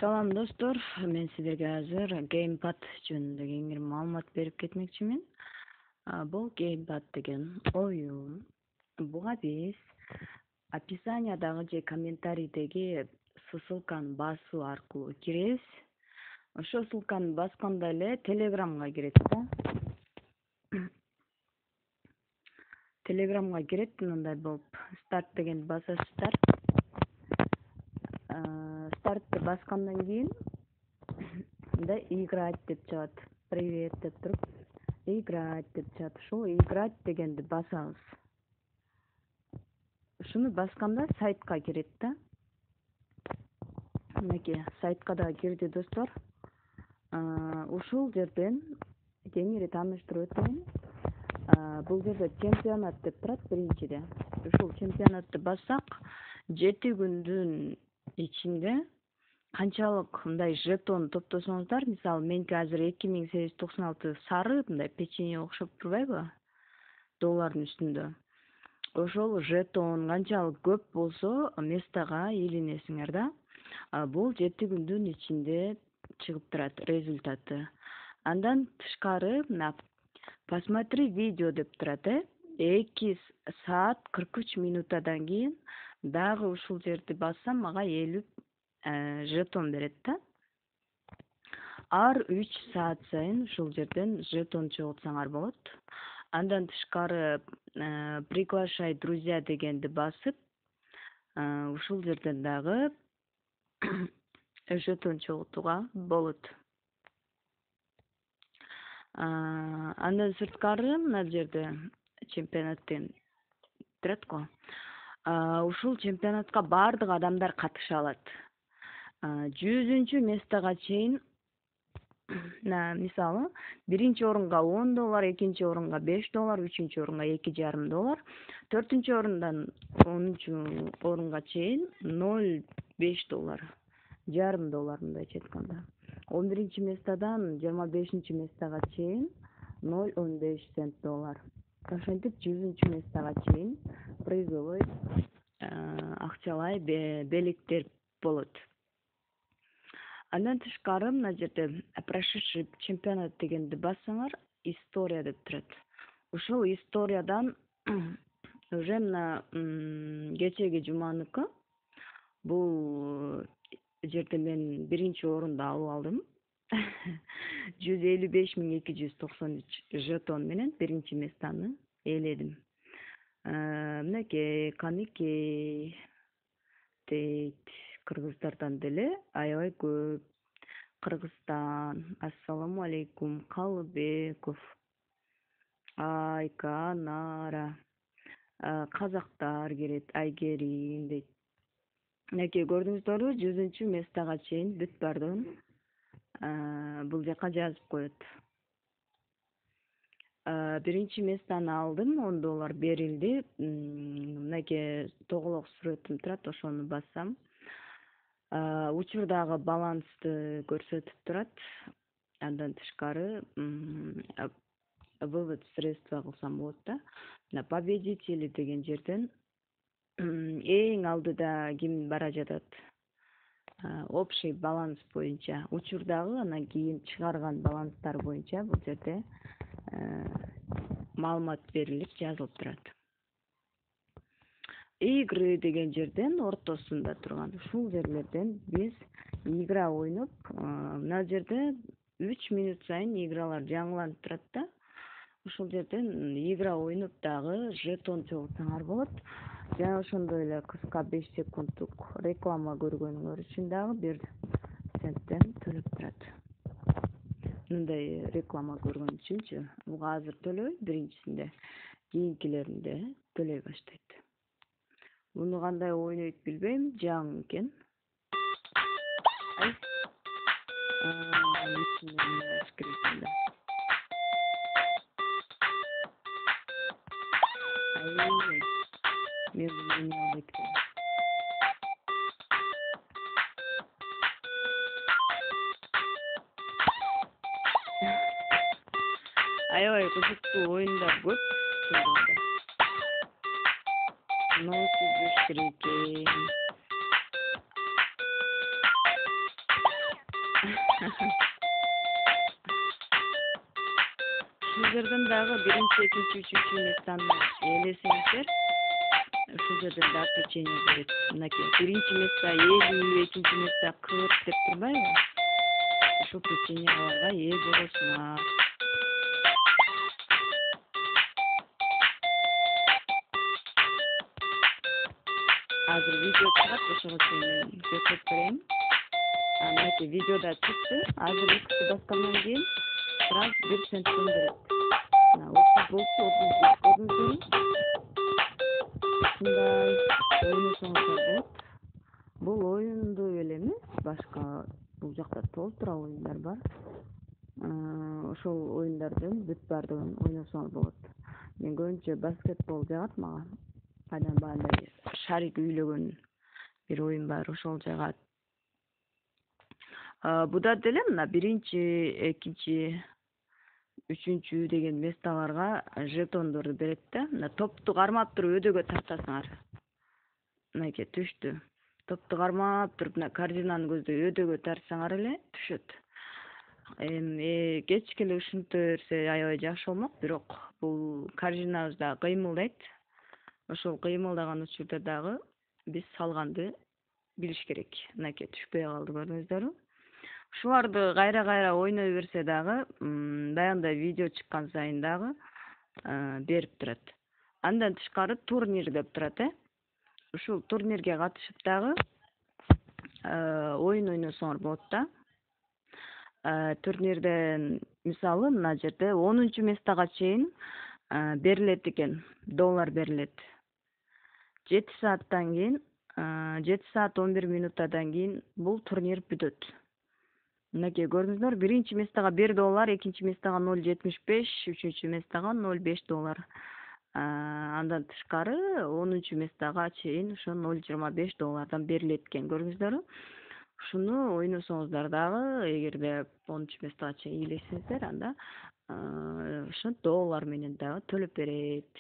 Салам достор, мен силерге азыр геймпад жөнүндө кеңири маалымат берип кетмекчимин. Бул геймпад деген оюн. Буга биз описаниядагы же комментарийдеги ссылканы басуу аркылуу киребиз. Ошол ссылканы басканда эле Телеграмга кирет да. Телеграмга кирет, мындай болуп, старт дегенди басасыздар. Стартты баскандан кийин мындай играть деп чыгат. Привет деп туруп, играть деп чыгат. Ушул играть дегенди басабыз. Ушуну басканда сайтка кирет да. Мынакей сайтка да кирди достор. Ушул жерден кеңири тааныштырып өтөйүн. Бул жерде чемпионат деп турат биринчиде. Ушул чемпионатты бассак 7 күндүн ичинде канчалык мындай жетон топтосоңуздар, мисалы меники азыр 2896 сары мындай печенье окшоп турбайбы? Доллардын үстүндө. Ошол жетон канчалык көп болсо, местага илинесиңер да. Бул 7 күндүн ичинде чыгып турат результаты. Андан тышкары мына посмотри видео деп турат, 2 саат 43 минутадан кийин дагы ушул жерди бассам, мага 50 жетон берет да. Ар 3 саат сайын ушул жерден жетон чогултсаңар болот. Андан тышкары приглашай друзья дегенди басып, ушул жерден дагы жетон чогултууга болот. Андан сырткары мына жерде чемпионаттын турат го. Ушул чемпионатка бардык адамдар катыша алат. 100-чү местага чейин, мисалы, биринчи орунга $10, экинчи орунга $5, үчүнчү орунга $2,5, төртүнчү орундан 10-чу орунга чейин $0,5, $0,5 мындайча айтканда. 11-чи местадан 25-чи местага чейин $0,15. Ошентип 100-чү местага чейин призовой акчалай белектер болот. Андан тышкары мына жерде прошедший чемпионат дегенди бассаңар, история деп турат. Ушул историядан уже мына кечеги жуманыкы бул жерде мен биринчи орунду алып алдым. 155.293 жетон менен биринчи местаны ээледим. Мынакей каныкей дейт кыргыздардан деле аябай көп. Кыргызстан, ассаламу алейкум, Калыбеков, Айка, Нара, казактар кирет, Айгерим дейт. Мынакей көрдүңүздөрбү, 100-чү местага чейин бүт бардыгын бул жака жазып коет. Биринчи местаны алдым, $10 берилди. Мынакей тоголок сүрөтүм турат, ошону бассам. Учурдагы балансты көрсөтүп турат. Андан тышкары вывод средства кылсам болот да. Мына победители деген жерден эң алдыда ким бара жатат? Общий баланс боюнча, учурдагы анан кийин чыгарган баланстар боюнча бул жерде маалымат берилип жазылып турат. Игры деген жерден ортосунда турган ушул жерлерден биз игра ойноп, мына жерде 3 минут сайын игралар жаңыланып турат да. Ушул жерден игра ойноп дагы жетон чогултсаңар болот. Жана ошондой эле кыска 5 секунддук реклама көргөнүңөр үчүн дагы 1 центтен төлөп турат. Мындай реклама көргөн үчүнчү. Буга азыр төлөбөйт биринчисинде, кийинкилеринде төлөй баштайт. Буну кандай ойнойт билбейм, жаңы экен. Мен буну албайт. Аябай кызыктуу оюндар көп. Ноутбук керек экен. Ушул жерден дагы биринчи, экинчи, үчүнчү местаны ээлесеңиздер, ушул жерден дагы печенье берет. Мынакей биринчи место 50, экинчи место 40 деп турбайбы? Ушул печеньелерге ээ болосуңар. Азыр видео чыгат, ошого чейин көрсөтүп берейин. Мынакей видеода чыкты. Азыр икisi баскандан кийин сразу 1 цент сом берет. 30 болсо 30 сом. Ушундай ойносоңуздар болот. Бул оюнду эле эмес, башка бул жакта толтура оюндар бар. Ошол оюндардын бүт баардыгын ойносоңуз болот. Мен көбүнчө баскетбол жагат мага. Кайдан баандай шарик үйлөгөн бир оюн бар, ошол жагат. Буда деле мына биринчи, экинчи, үчүнчү деген месталарга жетондорду берет да. Мына топту кармап туруп өдөгө тартасыңар. Мынакей түштү. Топту кармап туруп мына координаны көздөй өдөгө тартсаңар эле түшөт. Кечке эле ушинте берсе аябай жакшы болмок, бирок бул координабыз да кыймылдайт. Ошол кыймылдаган учурда дагы биз салганды билиш керек. Мынакей түшпөй калды, көрдүңүздөрбү? Ушуларды кайра ойной берсе дагы, баягындай видео чыккан сайын дагы берип турат. Андан тышкары турнир деп турат, Ушул турнирге катышып дагы оюн ойносоңор болот да. Турнирден мисалы мына жерде 10-чу местага чейин берилет экен, доллар берилет. 7 сааттан кийин, 7 саат 11 минуттадан кийин бул турнир бүтөт. Мынакей көрдүңүздөр, биринчи местага 1 доллар, экинчи местага 0,75, үчүнчү местага 0,5 доллар. Андан тышкары 10-чу местага чейин ошо 0,25 доллардан берилет экен, көрдүңүздөрбү? Ушуну ойносоңуздар дагы, эгерде 10-чу местага чейин ийлесеңиздер, анда ошо доллар менен дагы төлөп берет.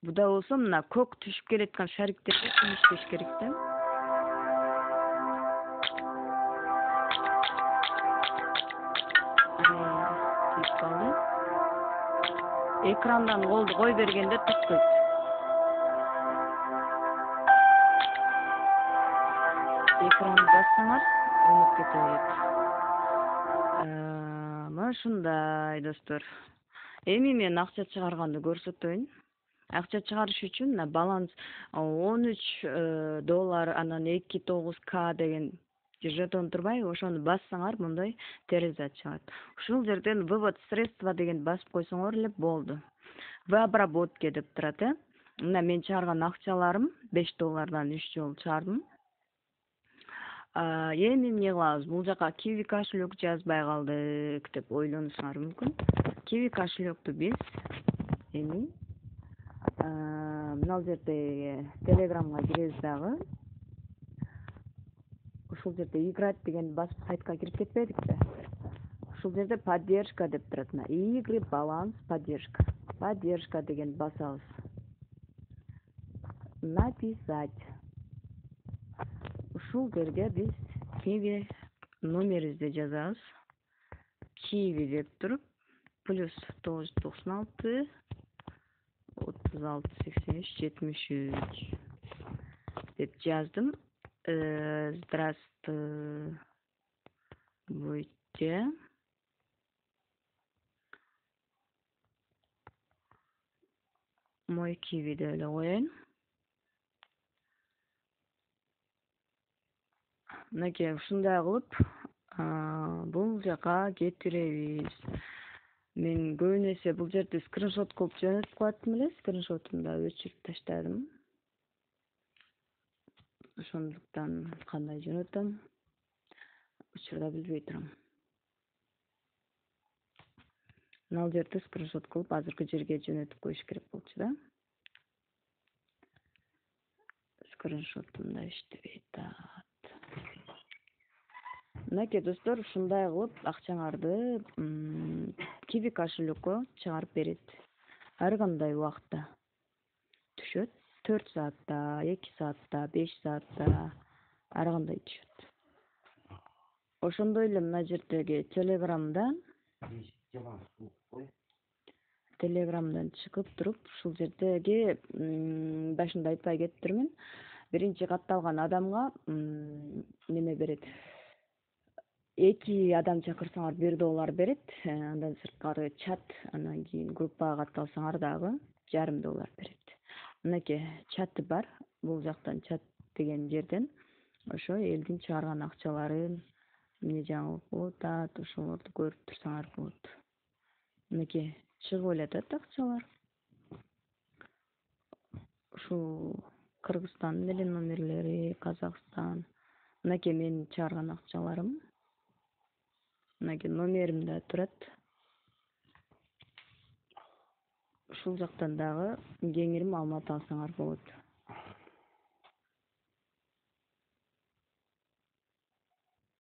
Буда болсо мына көк түшүп келеткан шариктерге иштеш керек да. Экрандан колду кой бергенде токтойт. Экранды бассаңар, ойноп кете берет. Мына ушундай достор. Эми мен акча чыгарганды көрсөтөйүн. Акча чыгарыш үчүн мына баланс 13 доллар, анан 2,9K деген жетон турбайбы? Ошону бассаңар мындай терезе чыгат. Ушул жерден вывод средства деген басып койсоңор эле болду. В обработке деп турат, Мына мен чыгарган акчаларым 5 доллардан 3 жолу чыгардым. Эми эмне кылабыз? Бул жака Kiwi кошелек жазбай калдык деп ойлонушуңар мүмкүн. Kiwi кошелекту биз эми мына жерде Телеграмга киребиз дагы. Ушул жерде играть деген басып сайтка кирип кетпедикпи? Ушул жерде поддержка деп турат. Игры, баланс, поддержка. Поддержка деген басабыз. Написать. Ушул жерге биз Kiwi номерибизди жазабыз. Kiwi деп туруп, плюс 996 36 83 73 деп жаздым. Здравствуйте. Мой Kiwi деп эле коеюн. Мынакей ушундай кылып, бул жака кетиребиз. Мен көбүн эсе бул жерде скриншот кылып жөнөтүп коеттум эле, скриншотумду өчүрүп таштадым. Ошондуктан кандай жөнөтөм? Учурда билбей турам. Мына жерде скриншот кылып азыркы жерге жөнөтүп коюш керек болчу да. Скриншотум да иштебей атат. Мынакей достор, ушундай кылып акчаңарды Kiwi кошелекке чыгарып берет. Ар кандай убакытта түшөт. 4 саатта, 2 саатта, 5 саатта, ар кандай түшөт. ошондой эле мына жердеги телеграмдан чыгып туруп ушул жердеги башында айтпай кетиптирмин. Биринчи катталган адамга неме берет. 2 адам чакырсаңар $1 берет. Андан сырткары чат, анан кийин группага катталсаңар дагы $0.5 берет. Мынакей чаты бар. Бул жактан чат деген жерден ошо элдин чыгарган акчаларын эмне жаңылык болуп атат, ошолорду көрүп турсаңар болот. Мынакей чыгып элетет акчалар. Ушул Кыргызстандын эле номерлери, Казакстан. Мынакей менин чыгарган акчаларым. Мынакей номеримде турат. Ушул жактан дагы кеңири маалымат алсаңар болот.